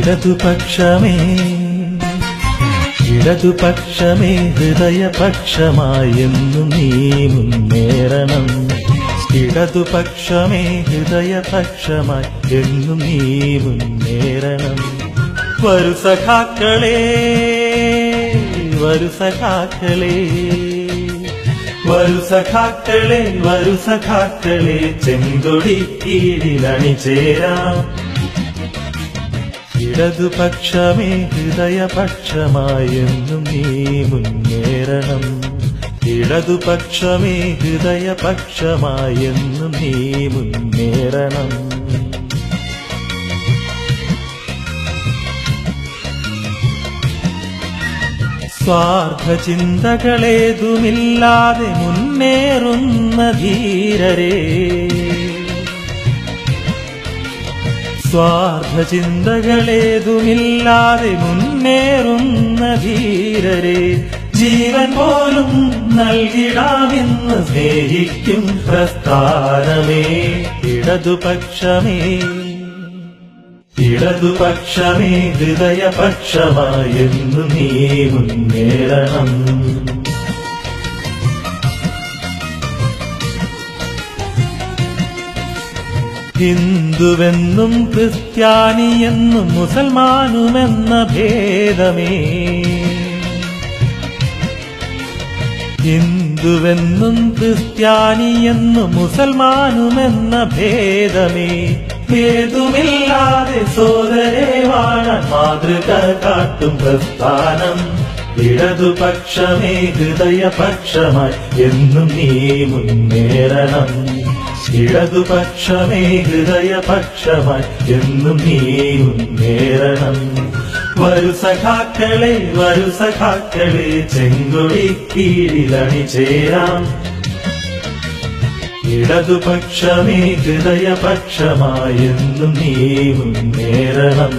ഇടതുപക്ഷമേ ഇടതുപക്ഷമേ ഹൃദയപക്ഷമായെന്നും നീ മുന്നേറണം. ഇടതുപക്ഷമേ ഹൃദയപക്ഷമായി എന്നും നീ മുന്നേറണം. വരു സഖാക്കളേ വരു സഖാക്കളേ വരു സഖാക്കളേ വരു സഖാക്കളേ ചെങ്കൊടി കീഴിലണിചേരാം. ഇടതുപക്ഷമേ ഹൃദയപക്ഷമായെന്നും നീ മുന്നേറണം. ഇടതുപക്ഷമേ ഹൃദയപക്ഷമായെന്നും നീ മുന്നേറണം. സ്വാർത്ഥ ചിന്തകളേതുമില്ലാതെ മുന്നേറുന്ന ധീരരേ, സ്വാർത്ഥ ചിന്തകളേതുമില്ലാതെ മുന്നേറുന്ന ധീരരേ, ജീവൻ പോലും നൽകിടാമെന്ന് സ്നേഹിക്കും പ്രസ്ഥാനമേ. ഇടതുപക്ഷമേ ഇടതുപക്ഷമേ ഹൃദയപക്ഷമായെന്നു നീ മുന്നേറണം. ഹിന്ദുവെന്നും ക്രിസ്ത്യാനിയെന്നും മുസൽമാനുമെന്ന ഭേദമേ, ഹിന്ദുവെന്നും ക്രിസ്ത്യാനിയെന്നും മുസൽമാനുമെന്ന ഭേദമേ, ഏതുമില്ലാതെ സോദരേ വാഴാൻ മാതൃക കാട്ടും പ്രസ്ഥാനം. ഇടതുപക്ഷമേ ഹൃദയപക്ഷമായി എന്നും നീ മുന്നേറണം. ഇടതുപക്ഷമേ ഹൃദയപക്ഷമായി എന്നും നീ മുന്നേറണം. വരു സഖാക്കളെ വരു സഖാക്കളെ ചെങ്കൊടി കീഴിലണിചേരാം. ഇടതുപക്ഷമേ ഹൃദയപക്ഷമായെന്നും നീ മുന്നേറണം.